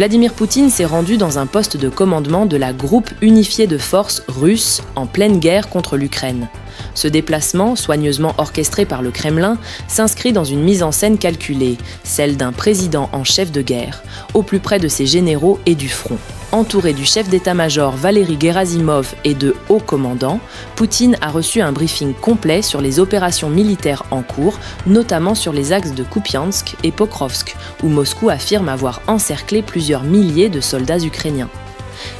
Vladimir Poutine s'est rendu dans un poste de commandement de la Groupe unifié de forces russe en pleine guerre contre l'Ukraine. Ce déplacement, soigneusement orchestré par le Kremlin, s'inscrit dans une mise en scène calculée, celle d'un président en chef de guerre, au plus près de ses généraux et du front. Entouré du chef d'état-major Valery Gerasimov et de hauts commandants, Poutine a reçu un briefing complet sur les opérations militaires en cours, notamment sur les axes de Kupiansk et Pokrovsk, où Moscou affirme avoir encerclé plusieurs milliers de soldats ukrainiens.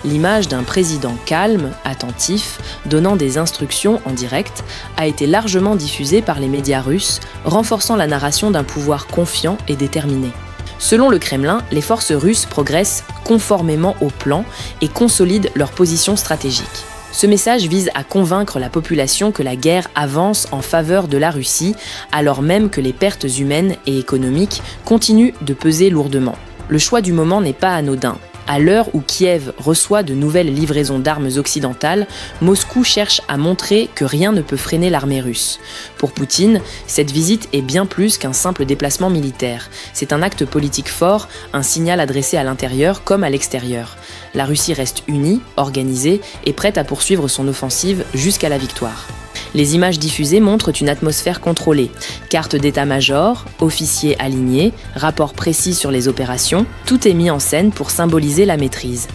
L'image d'un président calme, attentif, donnant des instructions en direct, a été largement diffusée par les médias russes, renforçant la narration d'un pouvoir confiant et déterminé. Selon le Kremlin, les forces russes progressent conformément au plan et consolident leur position stratégique. Ce message vise à convaincre la population que la guerre avance en faveur de la Russie, alors même que les pertes humaines et économiques continuent de peser lourdement. Le choix du moment n'est pas anodin. À l'heure où Kiev reçoit de nouvelles livraisons d'armes occidentales, Moscou cherche à montrer que rien ne peut freiner l'armée russe. Pour Poutine, cette visite est bien plus qu'un simple déplacement militaire. C'est un acte politique fort, un signal adressé à l'intérieur comme à l'extérieur. La Russie reste unie, organisée et prête à poursuivre son offensive jusqu'à la victoire. Les images diffusées montrent une atmosphère contrôlée. Cartes d'état-major, officiers alignés, rapports précis sur les opérations, tout est mis en scène pour symboliser la maîtrise.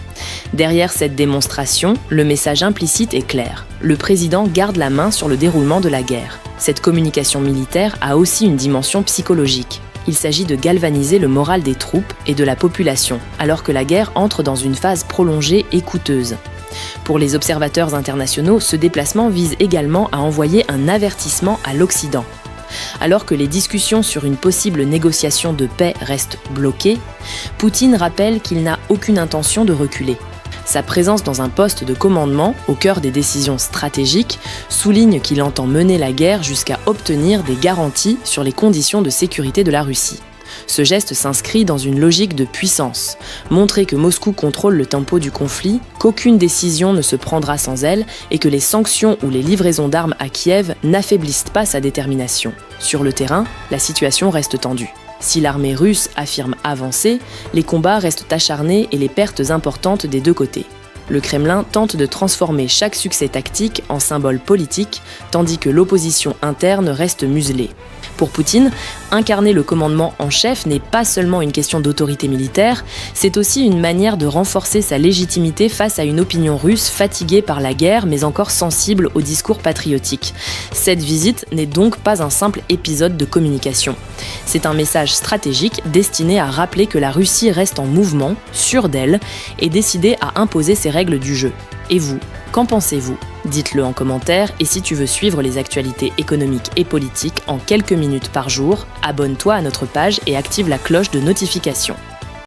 Derrière cette démonstration, le message implicite est clair. Le président garde la main sur le déroulement de la guerre. Cette communication militaire a aussi une dimension psychologique. Il s'agit de galvaniser le moral des troupes et de la population, alors que la guerre entre dans une phase prolongée et coûteuse. Pour les observateurs internationaux, ce déplacement vise également à envoyer un avertissement à l'Occident. Alors que les discussions sur une possible négociation de paix restent bloquées, Poutine rappelle qu'il n'a aucune intention de reculer. Sa présence dans un poste de commandement, au cœur des décisions stratégiques, souligne qu'il entend mener la guerre jusqu'à obtenir des garanties sur les conditions de sécurité de la Russie. Ce geste s'inscrit dans une logique de puissance, montrer que Moscou contrôle le tempo du conflit, qu'aucune décision ne se prendra sans elle et que les sanctions ou les livraisons d'armes à Kiev n'affaiblissent pas sa détermination. Sur le terrain, la situation reste tendue. Si l'armée russe affirme avancer, les combats restent acharnés et les pertes importantes des deux côtés. Le Kremlin tente de transformer chaque succès tactique en symbole politique, tandis que l'opposition interne reste muselée. Pour Poutine, incarner le commandement en chef n'est pas seulement une question d'autorité militaire, c'est aussi une manière de renforcer sa légitimité face à une opinion russe fatiguée par la guerre mais encore sensible au discours patriotique. Cette visite n'est donc pas un simple épisode de communication. C'est un message stratégique destiné à rappeler que la Russie reste en mouvement, sûre d'elle, et décidée à imposer ses règles du jeu. Et vous, qu'en pensez-vous ? Dites-le en commentaire et si tu veux suivre les actualités économiques et politiques en quelques minutes par jour, abonne-toi à notre page et active la cloche de notification.